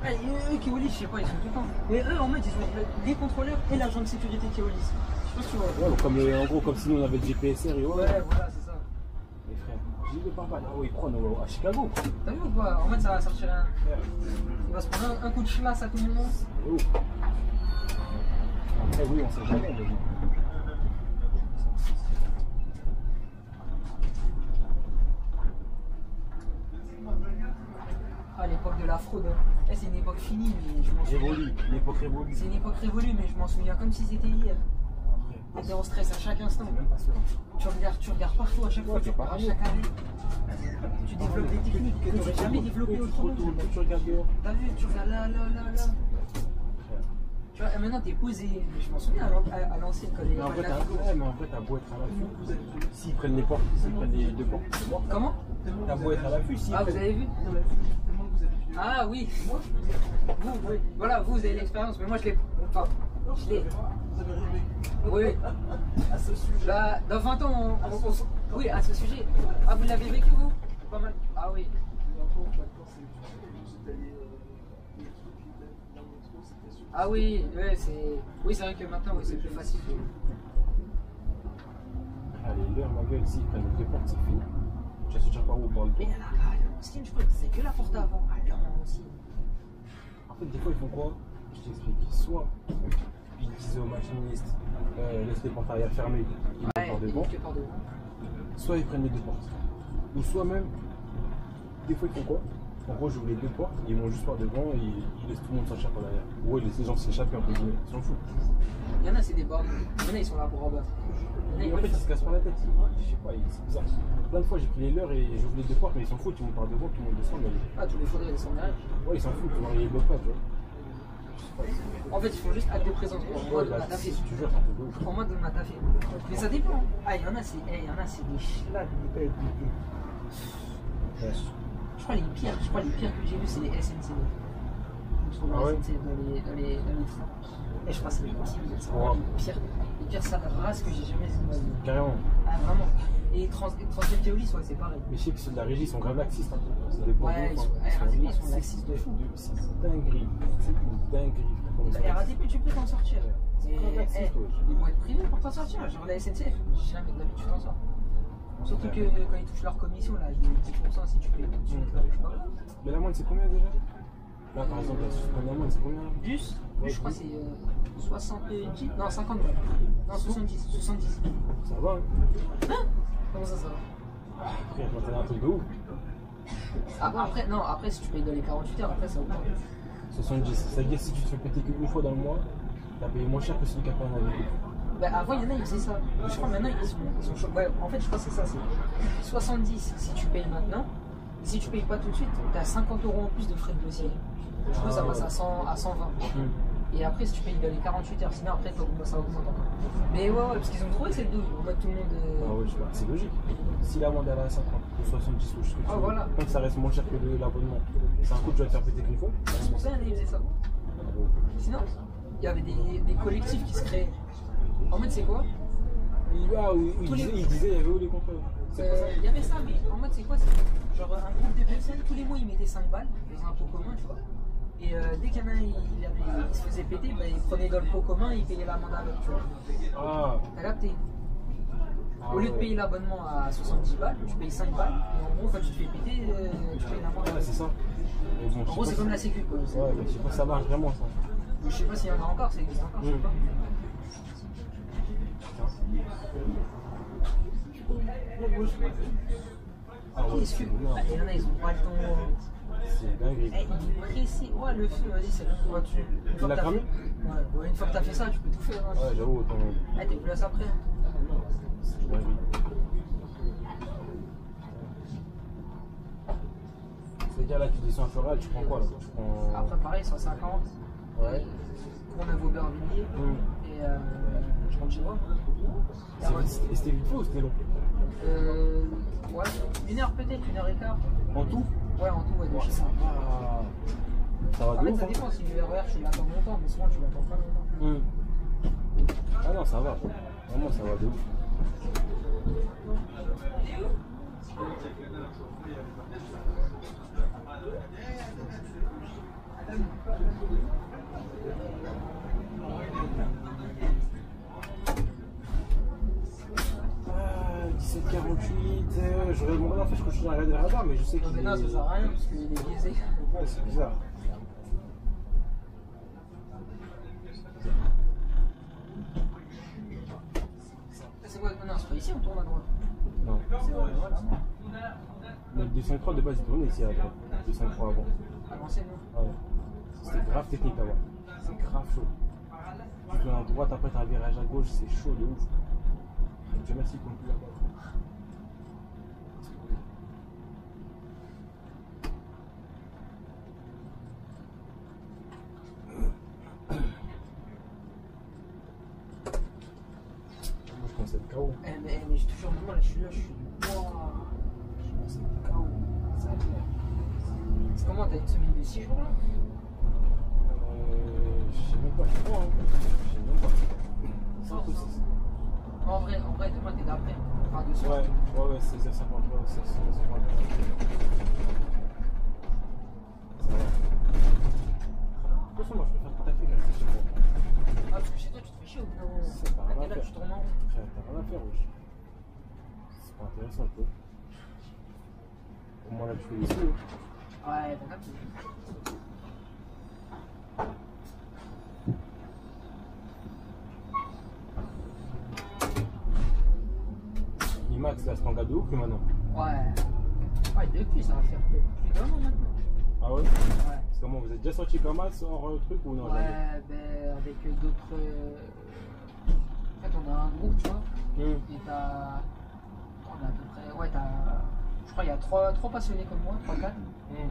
S1: Ouais, eux, Keolis, je sais pas, ils sont tout le temps. Mais eux, en mode, ils ont les contrôleurs et l'agent de sécurité Keolis. Je sais pas si tu vois.
S3: Ouais, comme, en gros, comme si nous on avait le GPSR et
S1: ouais, voilà, c'est ça.
S3: Mais frère, j'ai dit pas mal. Ah oui, ils prennent à Chicago.
S1: T'as vu ou pas? En mode, ça va sortir un. Il va se prendre un coup de chlasse à tout moment.
S3: Oh. Après, oui, on sait jamais. Mais...
S1: Ah, l'époque de la fraude. Eh, c'est une époque finie, mais je m'en souviens.
S3: Révolue, l'époque révolue.
S1: C'est une époque révolue, mais je m'en souviens comme si c'était hier. T'es en stress à chaque instant.
S3: Même pas sûr.
S1: Tu regardes partout à chaque fois, à chaque année. Tu développes des techniques que tu n'aurais jamais développées autrement.
S3: Tu regardes dehors.
S1: T'as vu, tu regardes là. Tu vois, et maintenant t'es posé. Je m'en souviens à l'ancienne quand
S3: mais en vrai, t'as beau être à l'affût. S'ils prennent les portes, s'ils prennent les deux portes.
S1: Comment?
S3: T'as beau être à l'affût.
S1: Ah, vous avez vu? Ah oui. Voilà, vous avez l'expérience, mais moi je l'ai. Enfin, je l'ai. Oui. Bah, dans 20 ans, oui, à ce sujet. Ah, vous l'avez vécu vous? Pas mal. Ah oui. Ah oui, ouais, c'est. Oui, c'est vrai que maintenant, oui, c'est plus facile.
S3: Allez, l'heure, ma gueule, s'ils prennent les deux portes, c'est fini. Tu vas sortir par où? Par le tour.
S1: Mais l'ancienne, je crois que c'est que la porte avant. Ah, là, aussi.
S3: En fait, des fois, ils font quoi? Je t'explique. Soit ils disent aux machinistes, laisse les portes arrière fermées, ils mettent par devant. Soit ils prennent les deux portes. Ou soit même, des fois, ils font quoi? En gros, j'ouvre les deux portes, ils vont juste par devant et ils laissent tout le monde sortir par derrière. Ou ils laissent les gens s'échapper, entre guillemets. Ils s'en foutent.
S1: Il y en a, c'est des bords. Il y en a, ils sont là pour rabattre.
S3: En fait, ils se cassent pas la tête. Je sais pas, c'est bizarre. Plein de fois, j'ai pris les leurs et j'ouvre les deux portes, mais ils s'en foutent. Tout le monde part devant, tout le monde descend. Mais...
S1: Ah, tous les faudrait descendre derrière.
S3: Ouais, ils s'en foutent, ils les bloquent pas, tu vois.
S1: En fait, ils font juste acte de présence. En mode on a taffé. En mode on a taffé. Mais ça dépend. Ah, il y en a, c'est des schlags. Je crois les pires que j'ai vus, c'est les SNC.
S3: Ah ouais?
S1: SNC dans les trains. Et je crois que c'est les pires sales races que j'ai jamais vues.
S3: Carrément.
S1: Ah, vraiment. Et Transième Théolis, ouais, c'est pareil.
S3: Mais je sais que ceux de la régie, ils sont grave laxistes. Hein. C'est des
S1: ouais, ils sont laxistes de fou.
S3: C'est une dinguerie. C'est une dinguerie.
S1: RATP, tu peux t'en sortir.
S3: C'est grave laxiste,
S1: ils vont être privés pour t'en sortir. Genre la SNCF, jamais de la vie tu t'en sors. Surtout que quand ils touchent leur commission, là, de 10% si tu payes tout de suite.
S3: Mais la moindre, c'est combien déjà? Là, par exemple, la moindre, c'est combien?
S1: Bus, je crois que c'est 70. Non, 50. Non, 70.
S3: Ça va, hein?
S1: Comment ça va?
S3: Après, quand t'as un truc de ouf.
S1: Après, si tu payes dans les 48 heures, après ça augmente.
S3: 70. Ça veut dire que si tu te fais péter qu'une fois dans le mois, t'as payé moins cher que celui qui a pas un avis.
S1: Bah, avant, il y en a, ils faisaient ça. Je crois maintenant, ils sont ouais, en fait, je crois que c'est ça. C'est 70 si tu payes maintenant. Et si tu payes pas tout de suite, t'as 50 € en plus de frais de dossier. Du coup, ça passe à 120. Et après, si tu payes dans les 48 heures, sinon après, ça augmente encore. Mais ouais, parce qu'ils ont trouvé cette douille. On voit tout le monde.
S3: Ah ouais, je sais pas, c'est logique. Si l'amende elle est à 50 ou 70 ou je sais pas,
S1: voilà.
S3: Tant que ça reste moins cher que l'abonnement. C'est un coup, tu vas te faire péter qu'une fois.
S1: C'est pour ça qu'ils faisaient ça. Sinon, il y avait des collectifs qui se créaient. En mode, c'est quoi?
S3: Ah oui, il disait, il y avait où les contrôles?
S1: Il y avait ça, mais en mode, c'est quoi? C'est genre un groupe de personnes, tous les mois, ils mettaient 5 balles, ils faisaient un pot commun, tu vois. Et dès qu'il y en a un, il se faisait péter, bah, il prenait dans le pot commun et il payait l'amende avec, tu vois.
S3: Ah.
S1: T'as capté? Au lieu de payer l'abonnement à 70 balles, tu payes 5 balles. Et en gros, quand tu te fais péter, tu payes l'amende.
S3: Ouais, c'est ça. Bon,
S1: en gros, c'est comme la sécu, quoi.
S3: Ouais, mais je sais pas si ça marche vraiment, ça.
S1: Je sais pas s'il y en a encore, ça existe encore, je sais pas.
S3: Ah ouais,
S1: Qu'est-ce que. Il y en a, ils ont pas le temps.
S3: C'est dingue.
S1: Il est pressé. Ouais, le feu, vas-y, c'est bon.
S3: Tu l'as cramé?
S1: Ouais, une fois que t'as fait ça, tu peux tout faire. Hein.
S3: Ouais, j'avoue, autant.
S1: Ah, t'es plus là après.
S3: C'est dingue. C'est-à-dire là, tu descends à Floral, tu prends quoi là? Tu prends...
S1: Après, pareil, 150.
S3: Ouais.
S1: On a Aubervilliers. Et je rentre chez moi.
S3: Et c'était vite fait ou c'était long?
S1: Ouais, 1 heure peut-être, 1h15.
S3: En tout?
S1: Ouais, en tout, ouais, de chez
S3: ça
S1: moi.
S3: va. Ça va de
S1: En fait,
S3: ouf,
S1: ça dépend si le RER, tu l'attends longtemps, mais souvent tu l'attends pas longtemps.
S3: Ah non, ça va. Vraiment, ça va de ouf. Ah, 17,48, j'aurais demandé en fait, je continue à regarder le radar, mais je sais qu'il
S1: est... Non, ça sert à rien parce qu'il est biaisé.
S3: Ouais, c'est bizarre.
S1: C'est quoi? Non, c'est pas ici, on tourne à droite.
S3: Non.
S1: C'est vrai, voilà.
S3: Le 203 de base, il tournait ici à droite. 203 avant.
S1: Avant, c'est nous.
S3: Ouais. C'était grave technique avant. C'est grave chaud. Tu tournes à droite, après t'as un virage à gauche, c'est chaud de ouf. Dieu merci qu'on peut là-bas. Moi je pensais être KO.
S1: Mais je te jure, moi là, je suis là, je suis. Wouah. Je pensais être KO. Ça va faire. C'est comment? T'as une semaine de 6 jours là?
S3: Je sais même pas, je crois. Je sais même pas.
S1: En vrai, demain t'es d'après. Enfin, de soir.
S3: Ouais, c'est 53, c'est 53. Ça va. De toute façon, moi je préfère tout à fait rester chez moi.
S1: Ah, parce que chez toi, tu te fais chier au bout d'un moment.
S3: C'est pas rien à
S1: là,
S3: faire.
S1: tu tournes en rond.
S3: Frère, t'as rien à faire, wesh. C'est pas intéressant, quoi. Au moins là, tu fais les sous.
S1: Ouais, t'as capté.
S3: Max, là, c'est en gars de ouf, lui, maintenant.
S1: Ouais, depuis, ça va faire plus d'un an maintenant.
S3: Ah ouais?
S1: Ouais.
S3: C'est comment, vous êtes déjà sorti comme Max hors truc ou non?
S1: Ouais, ben avec d'autres. En fait, on a un groupe, tu vois. Et t'as. On a à peu près. Ouais, t'as. Je crois qu'il y a trois passionnés comme moi, 3-4.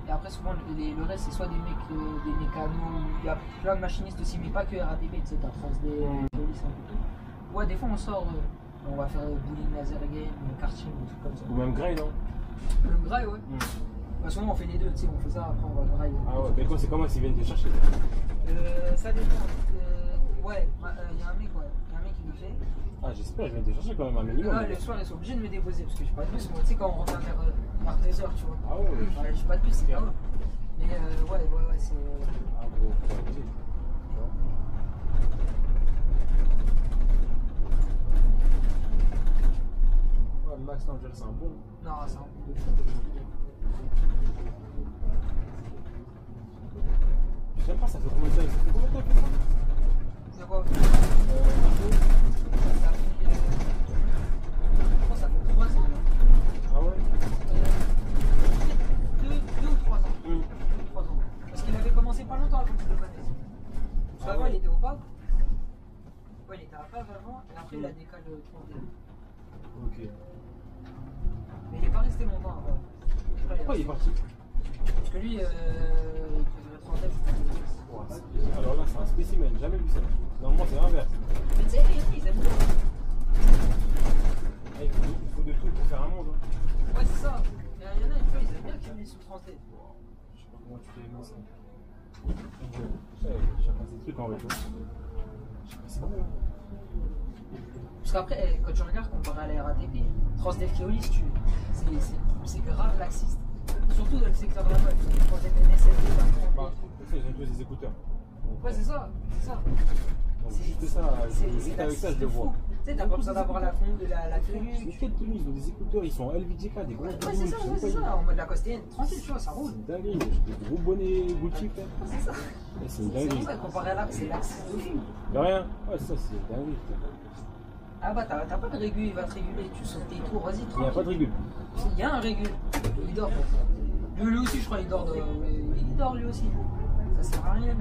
S1: Et après, souvent, le reste, c'est soit des mecs, des mécanos. Il y a plein de machinistes aussi, mais pas que RATP, tu sais, t'as Transd, Police, un peu tout. Ouais, des fois, on sort. On va faire bowling, laser game, karting, des trucs comme ça.
S3: Ou même Grey, non?
S1: Même Grail, ouais. Bah, souvent on fait les deux, tu sais, on fait ça, après on va Grail.
S3: Ah ouais, mais quoi, c'est comment s'ils viennent te chercher?
S1: Ça dépend. Ouais, il y a un mec, qui le fait.
S3: Ah, j'espère, ils viennent te chercher quand même un minimum.
S1: Le soir, ils sont obligés de me déposer parce que j'ai pas de bus. Moi, tu sais, quand on revient vers 2h, tu vois.
S3: Ah ouais?
S1: J'ai pas de bus, c'est pas grave. Mais ouais, c'est.
S3: Ah gros, faut abuser. Max Angel, c'est un bon.
S1: Non, c'est un bon.
S3: Je sais pas, ça fait combien de temps? Ça fait combien de temps que ça?
S1: C'est quoi? Ça fait 3 ans.
S3: Ah ouais?
S1: 2 ou 3 ans. 2 ou 3 ans. Parce qu'il avait commencé pas longtemps avant que je le connaisse. Parce qu'avant, il était au PAV. Ouais, il était à PAV avant, et après, il a décalé 3D.
S3: Ok.
S1: Mais il est pas resté longtemps avant.
S3: Pourquoi il est parti?
S1: Parce que lui, il faisait 30 F.
S3: Alors là, c'est un spécimen, jamais vu ça. Normalement, c'est l'inverse.
S1: Mais tu sais, ils aiment bien.
S3: Il faut de tout pour faire un monde. Hein.
S1: Ouais, c'est ça. Il y en a, tu vois, ils aiment bien qu'ils sous 30 F.
S3: Je sais pas comment tu fais aimer ça. Chacun ses trucs en vrai. C'est bon.
S1: Parce qu'après, quand tu regardes comparé à la RATP, Transdev Keolis, c'est grave laxiste. Surtout dans le secteur de la mode. Transdev NSFD,
S3: ils ont tous des écouteurs.
S1: Ouais, c'est ça.
S3: Donc juste ça, juste avec ça, je le vois.
S1: Tu sais, t'as pas besoin d'avoir la tenue.
S3: Mais quelle tenue? Ils ont des écouteurs, ils sont en LVDK, des gros
S1: Ouais, c'est ça, en mode Lacoste, tranquille, tu vois, ça roule.
S3: C'est une dinguerie, des gros bonnets Gucci, frère.
S1: C'est ça.
S3: C'est une dinguerie.
S1: C'est ça, comparé à là, c'est laxiste.
S3: De rien. Ouais, ça, c'est une dinguerie, frère.
S1: Ah bah, t'as pas de régule, il va te réguler, tu sautes tes tours, vas-y,
S3: Il n'y a pas de régule.
S1: Il y a un régule, il dort. Lui aussi, je crois, il dort lui aussi. Ça sert à rien de.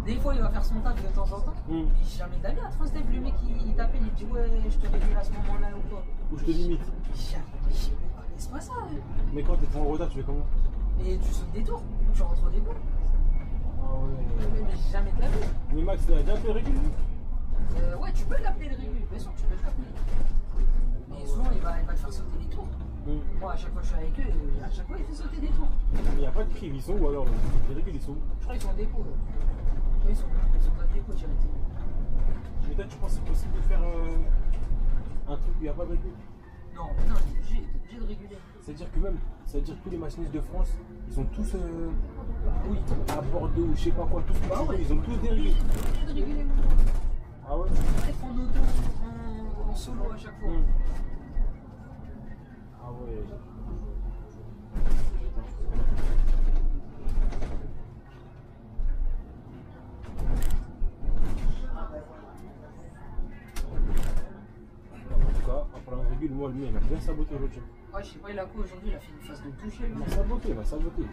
S1: Des fois, il va faire son taf de temps en temps. Mais j'ai jamais d'amis à Transdev. Le mec, il t'appelle, il dit ouais, je te régule à ce moment-là ou quoi.
S3: Ou je te limite.
S1: C'est pas ça.
S3: Mais quand t'es en retard, tu fais comment?
S1: Et tu sautes des tours, tu rentres au dépôt.
S3: Ah ouais.
S1: Mais j'ai jamais d'amis.
S3: Mais Max, il a déjà fait le régule?
S1: Ouais, tu peux l'appeler le régule, bien sûr, tu peux l'appeler. Mais souvent, il va te faire sauter des tours. Moi, à chaque fois que je suis avec eux, à chaque fois, il fait sauter des tours.
S3: Mais il n'y a pas de prive, ils sont où alors? Les régules, ils sont où?
S1: Je crois qu'ils sont au dépôt. Ils sont dans le dépôt directement.
S3: Mais toi, tu penses que c'est possible de faire un truc où il n'y a pas de régule?
S1: Non, mais non, t'es obligé de réguler.
S3: C'est-à-dire que même, c'est-à-dire que tous les machinistes de France, ils sont tous
S1: Oui.
S3: à Bordeaux ou je sais pas quoi, tous
S1: Bah ouais.
S3: ils ont tous dérégulé.
S1: Obligé de réguler, mon gars.
S3: Ah ouais.
S1: Bref, en auto, en solo à chaque fois.
S3: Ah ouais. En tout cas, après on régule, moi le mien, il m'a bien saboté l'autre jour.
S1: Ouais, je sais pas, il a quoi aujourd'hui? Il a fait une phase de toucher,
S3: Il m'a saboté, il m'a saboté.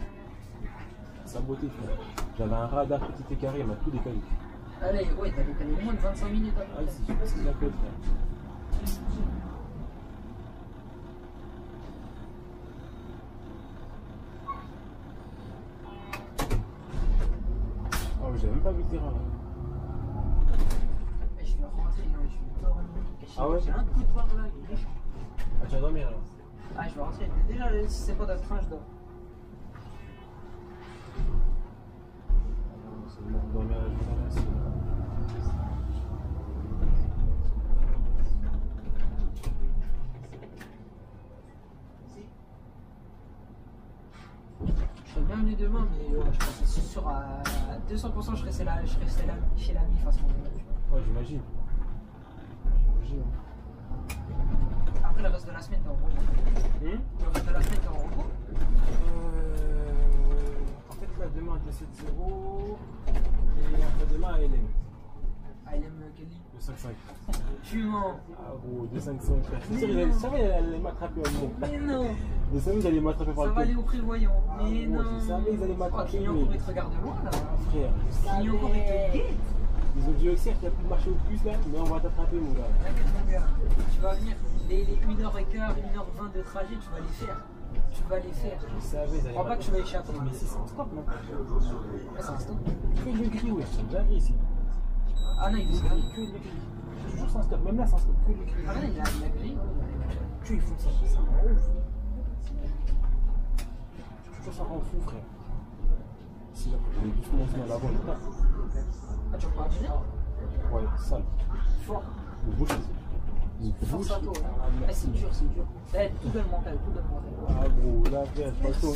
S3: Saboté, frère. J'avais un radar petit et carré, il m'a tout décalé.
S1: Allez, ouais, t'as décalé au moins de 25 minutes à peu
S3: Ah,
S1: près.
S3: si, je sais pas ce qu'il a fait, frère. Oh, j'avais même pas vu le terrain là.
S1: Je vais rentrer, je vais dormir.
S3: Ah ouais?
S1: J'ai un coup de barre là, il est méchant.
S3: Ah, tu vas dormir là?
S1: Ah, je vais rentrer. Déjà, si c'est pas dans le train, je dors.
S3: C'est bon, dormir à la journée là, c'est...
S1: Je serais bien venu demain, mais ouais, je pense que c'est sûr à 200%, je restais là chez la MIF à ce moment-là.
S3: Ouais, j'imagine. J'imagine.
S1: Après, le reste de la semaine, t'es en repos. Le reste de la semaine, t'es en repos.
S3: En fait, là, demain, 2-7-0. Et après-demain, à LM.
S1: Ah, il aime Kelly.
S3: Le 5-5.
S1: Tu mens.
S3: Ah, gros, 2-5-5, frère. C'est sûr, je savais qu'elle allait m'attraper un moment.
S1: Mais non.
S3: Je savais qu'ils allaient m'attraper par
S1: Ça
S3: le
S1: va
S3: top.
S1: aller au prévoyant.
S3: Ah,
S1: Mais
S3: gros,
S1: non.
S3: je savais qu'ils allaient
S1: Oh,
S3: m'attraper.
S1: Clignancourt, il te regarde de loin là.
S3: Frère,
S1: Clignancourt, il te guette.
S3: ils ont dit aussi qu'il n'y a plus de marché au plus là, mais on va t'attraper, mon gars.
S1: T'inquiète, mon gars. Tu vas venir. Les 1h15, 1h20 de trajet, tu vas les faire. Tu vas les faire.
S3: Je savais, ils
S1: Je
S3: allaient
S1: crois pas que tu vas échapper.
S3: Mais si, c'est en stop, non?
S1: Ouais, c'est un stop.
S3: Que le gris, ouais, c'est déjà gris ici.
S1: Ah non, il est
S3: Que le gris. Toujours c'est un stop, même là, c'est un stop, que le gris.
S1: Ah non, il a gris.
S3: Que ils font ça, ça rend ouf. Toujours ça rend fou, frère. Si là, on est doucement aussi à l'avant, là.
S1: Ah, tu vas pas abîmer?
S3: Ouais, sale.
S1: Fort.
S3: Le bouche.
S1: Force à toi. Ah, c'est dur, c'est dur. Eh, tout donne mental, tout donne mental.
S3: Ah, gros, là, frère, pas le temps.